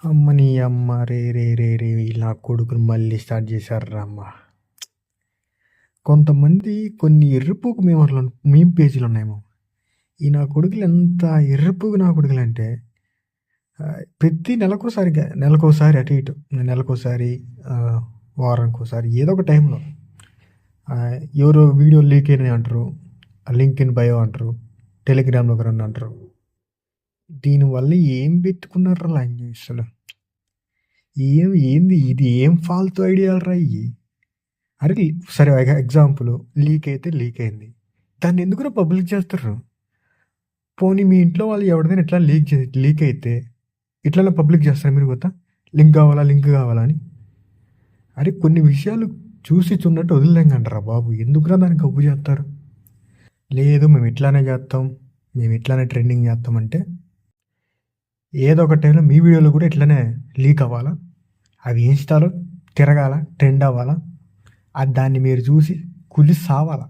అమ్మ నీ అమ్మ రే రే రే రే ఇలా కొడుకుని మళ్ళీ స్టార్ట్ చేశారు అమ్మ. కొంతమంది కొన్ని ఎర్రిపోకు మేము పేజీలు ఉన్నాయేమో. ఈ నా కొడుకులు ఎంత ఎర్రిపోకు నా కొడుకులు అంటే ప్రతి నెలకోసారి అటు ఇటు నెలకోసారి వారానికోసారి ఏదో ఒక టైంలో ఎవరో వీడియో లీక్ అయినాయి అంటారు, లింక్ ఇన్ బయో అంటారు, టెలిగ్రామ్లో ఒక రెండు అంటారు. దీనివల్ల ఏం పెట్టుకున్నారా లాంగ్వేజ్? ఏంది ఇది? ఏం ఫాల్తు ఐడియాలు రా ఇవి? అరే సరే, ఎగ్జాంపుల్ లీక్ అయితే లీక్ అయింది, దాన్ని ఎందుకు పబ్లిక్ చేస్తారు? పోనీ మీ ఇంట్లో వాళ్ళు ఎవరిదైనా ఇట్లా లీక్ అయితే ఇట్లా పబ్లిక్ చేస్తారు మీరు కొత్త లింక్ కావాలా అని. అరే కొన్ని విషయాలు చూసి చున్నట్టు వదిలేంకంటారా బాబు, ఎందుకురా దాన్ని కబ్బు చేస్తారు? లేదు మేము ఇట్లానే చేస్తాం, మేము ఇట్లానే ట్రెండింగ్ చేస్తామంటే ఏదో ఒక టైంలో మీ వీడియోలో కూడా ఇట్లనే లీక్ అవ్వాలా, అవి ఇన్స్టాలో తిరగాల, ట్రెండ్ అవ్వాలా, అది దాన్ని మీరు చూసి కులి సావాలా.